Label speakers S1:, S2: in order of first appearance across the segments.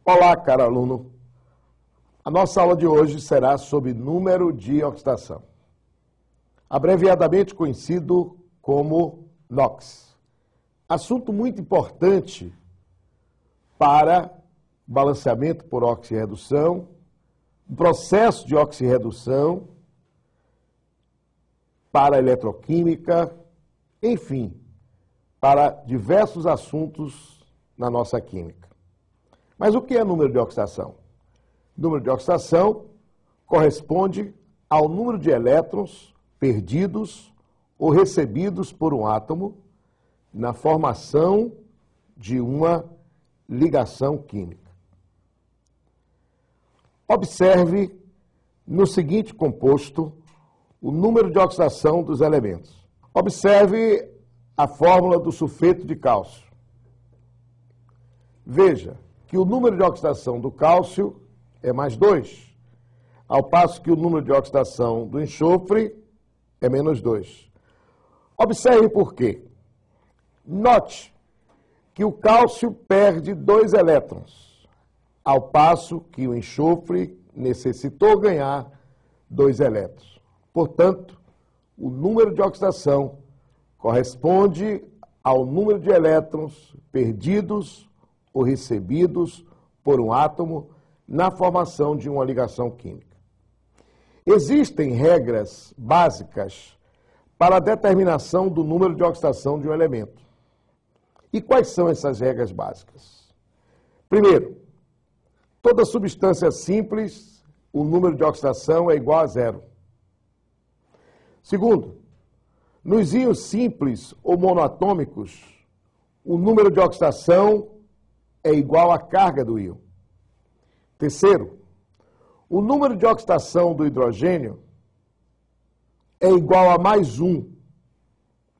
S1: Olá, caro aluno. A nossa aula de hoje será sobre número de oxidação, abreviadamente conhecido como NOx. Assunto muito importante para balanceamento por oxirredução, o processo de oxirredução, para a eletroquímica, enfim, para diversos assuntos na nossa química. Mas o que é número de oxidação? Número de oxidação corresponde ao número de elétrons perdidos ou recebidos por um átomo na formação de uma ligação química. Observe no seguinte composto o número de oxidação dos elementos. Observe a fórmula do sulfeto de cálcio. Veja que o número de oxidação do cálcio é mais 2, ao passo que o número de oxidação do enxofre é menos 2. Observe por quê. Note que o cálcio perde 2 elétrons, ao passo que o enxofre necessitou ganhar 2 elétrons. Portanto, o número de oxidação corresponde ao número de elétrons perdidos ou recebidos por um átomo na formação de uma ligação química. Existem regras básicas para a determinação do número de oxidação de um elemento. E quais são essas regras básicas? Primeiro, toda substância simples, o número de oxidação é igual a 0. Segundo, nos íons simples ou monoatômicos, o número de oxidação é igual à carga do íon. Terceiro, o número de oxidação do hidrogênio é igual a mais 1.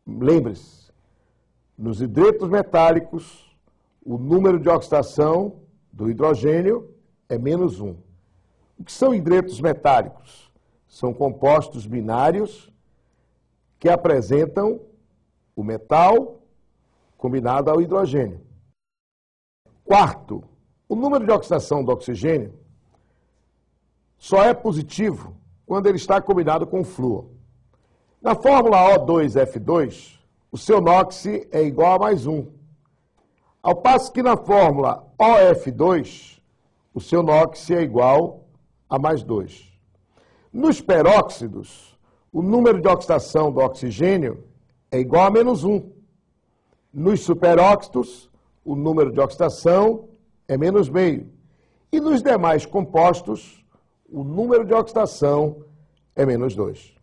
S1: Lembre-se, nos hidretos metálicos, o número de oxidação do hidrogênio é menos 1. O que são hidretos metálicos? São compostos binários que apresentam o metal combinado ao hidrogênio. Quarto, o número de oxidação do oxigênio só é positivo quando ele está combinado com flúor. Na fórmula O2F2, o seu NOx é igual a mais 1. Ao passo que na fórmula OF2, o seu NOx é igual a mais 2. Nos peróxidos, o número de oxidação do oxigênio é igual a menos 1. Nos superóxidos, o número de oxidação é menos meio. E nos demais compostos, o número de oxidação é menos 2.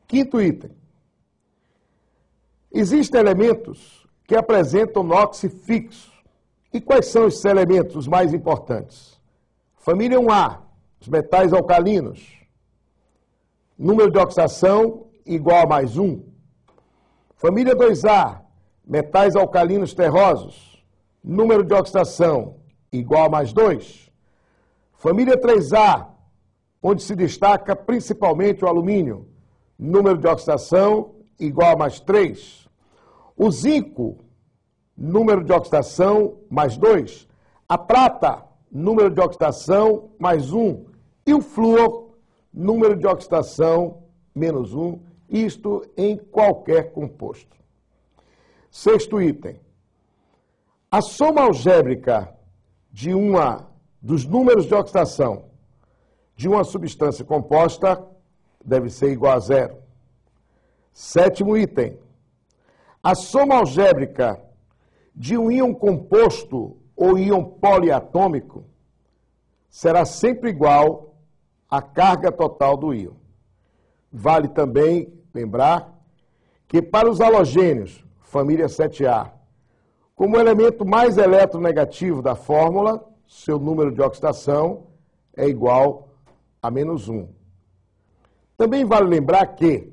S1: Quinto item. Existem elementos que apresentam NOx fixo. E quais são esses elementos os mais importantes? Família 1A, os metais alcalinos. Número de oxidação igual a mais 1. Família 2A, metais alcalinos terrosos. Número de oxidação igual a mais 2. Família 3A, onde se destaca principalmente o alumínio. Número de oxidação igual a mais 3. O zinco, número de oxidação mais 2. A prata, número de oxidação mais 1. E o flúor, número de oxidação menos 1. Isto em qualquer composto. Sexto item. A soma algébrica dos números de oxidação de uma substância composta deve ser igual a 0. Sétimo item. A soma algébrica de um íon composto ou íon poliatômico será sempre igual à carga total do íon. Vale também lembrar que para os halogênios, família 7A, como elemento mais eletronegativo da fórmula, seu número de oxidação é igual a menos 1. Também vale lembrar que,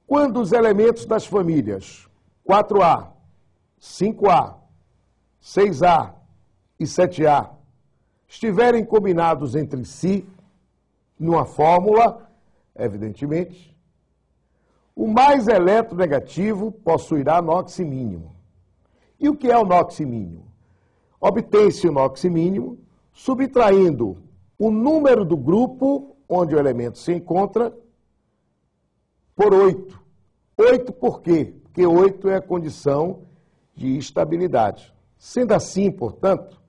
S1: quando os elementos das famílias 4A, 5A, 6A e 7A estiverem combinados entre si, numa fórmula, evidentemente, o mais eletronegativo possuirá NOx mínimo. E o que é o NOx mínimo? Obtém-se o NOx mínimo, subtraindo o número do grupo onde o elemento se encontra por 8. 8 por quê? Porque 8 é a condição de estabilidade. Sendo assim, portanto,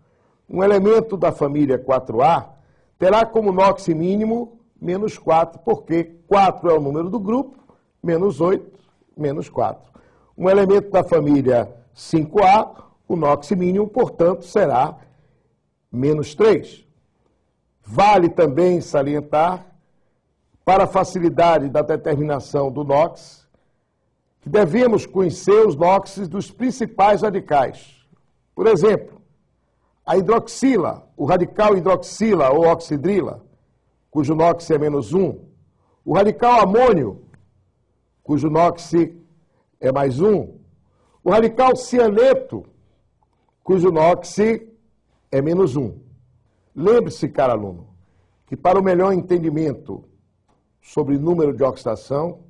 S1: um elemento da família 4A terá como NOx mínimo menos 4, porque 4 é o número do grupo, menos 8, menos 4. Um elemento da família 5A, o NOx mínimo, portanto, será menos 3. Vale também salientar, para a facilidade da determinação do NOx, que devemos conhecer os NOxes dos principais radicais. Por exemplo, a hidroxila, o radical hidroxila ou oxidrila, cujo NOx é menos 1. O radical amônio, cujo NOx é mais 1. O radical cianeto, cujo NOx é menos 1. Lembre-se, caro aluno, que para o melhor entendimento sobre número de oxidação,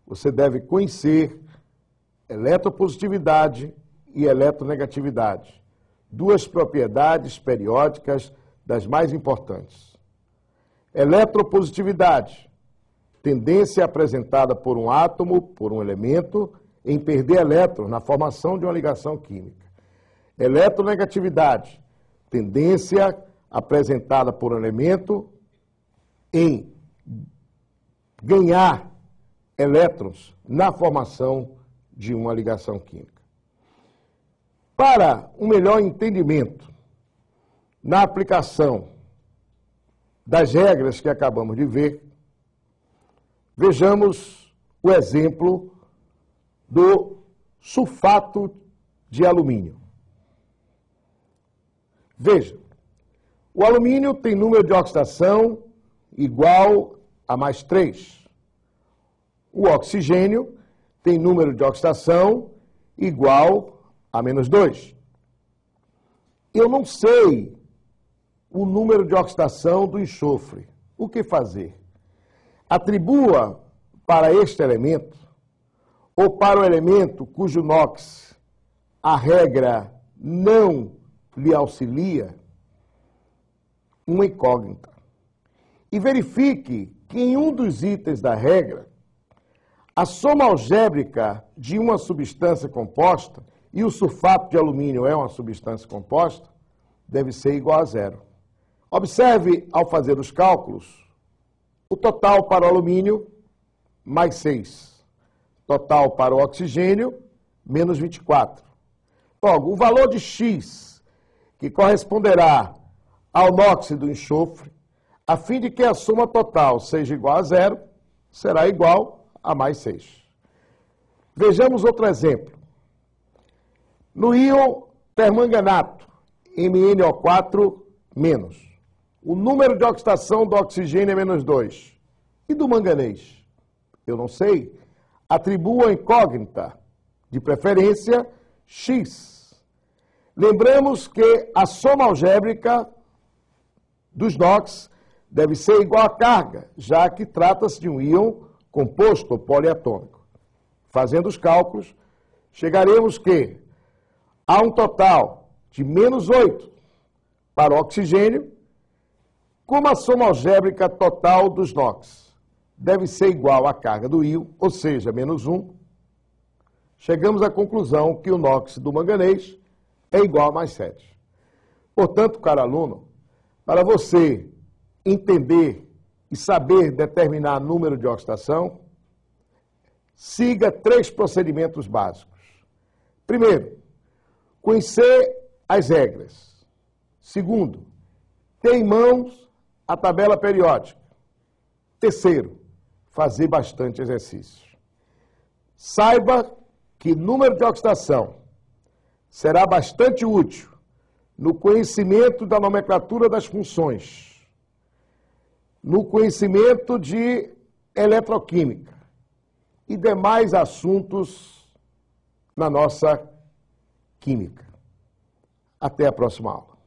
S1: você deve conhecer eletropositividade e eletronegatividade, duas propriedades periódicas das mais importantes. Eletropositividade, tendência apresentada por um átomo, por um elemento, em perder elétrons na formação de uma ligação química. Eletronegatividade, tendência apresentada por um elemento em ganhar elétrons na formação de uma ligação química. Para um melhor entendimento na aplicação das regras que acabamos de ver, vejamos o exemplo do sulfato de alumínio. Veja, o alumínio tem número de oxidação igual a mais 3. O oxigênio tem número de oxidação igual a menos 2. Eu não sei o número de oxidação do enxofre. O que fazer? Atribua para este elemento, ou para o elemento cujo NOx a regra não lhe auxilia, uma incógnita. E verifique que em um dos itens da regra, a soma algébrica de uma substância composta, e o sulfato de alumínio é uma substância composta, deve ser igual a 0. Observe, ao fazer os cálculos, o total para o alumínio, mais 6. Total para o oxigênio, menos 24. Logo, o valor de X, que corresponderá ao NOx do enxofre, a fim de que a soma total seja igual a 0, será igual a mais 6. Vejamos outro exemplo. No íon permanganato, MnO4-, o número de oxidação do oxigênio é menos 2. E do manganês? Eu não sei. Atribua a incógnita, de preferência, X. Lembramos que a soma algébrica dos NOx deve ser igual à carga, já que trata-se de um íon composto ou poliatômico. Fazendo os cálculos, chegaremos que há um total de menos 8 para o oxigênio, como a soma algébrica total dos NOx deve ser igual à carga do íon, ou seja, menos 1, chegamos à conclusão que o NOx do manganês é igual a mais 7. Portanto, caro aluno, para você entender e saber determinar número de oxidação, siga 3 procedimentos básicos. Primeiro, conhecer as regras. Segundo, ter em mãos a tabela periódica. Terceiro, fazer bastante exercício. Saiba que número de oxidação será bastante útil no conhecimento da nomenclatura das funções, no conhecimento de eletroquímica e demais assuntos na nossa química. Até a próxima aula.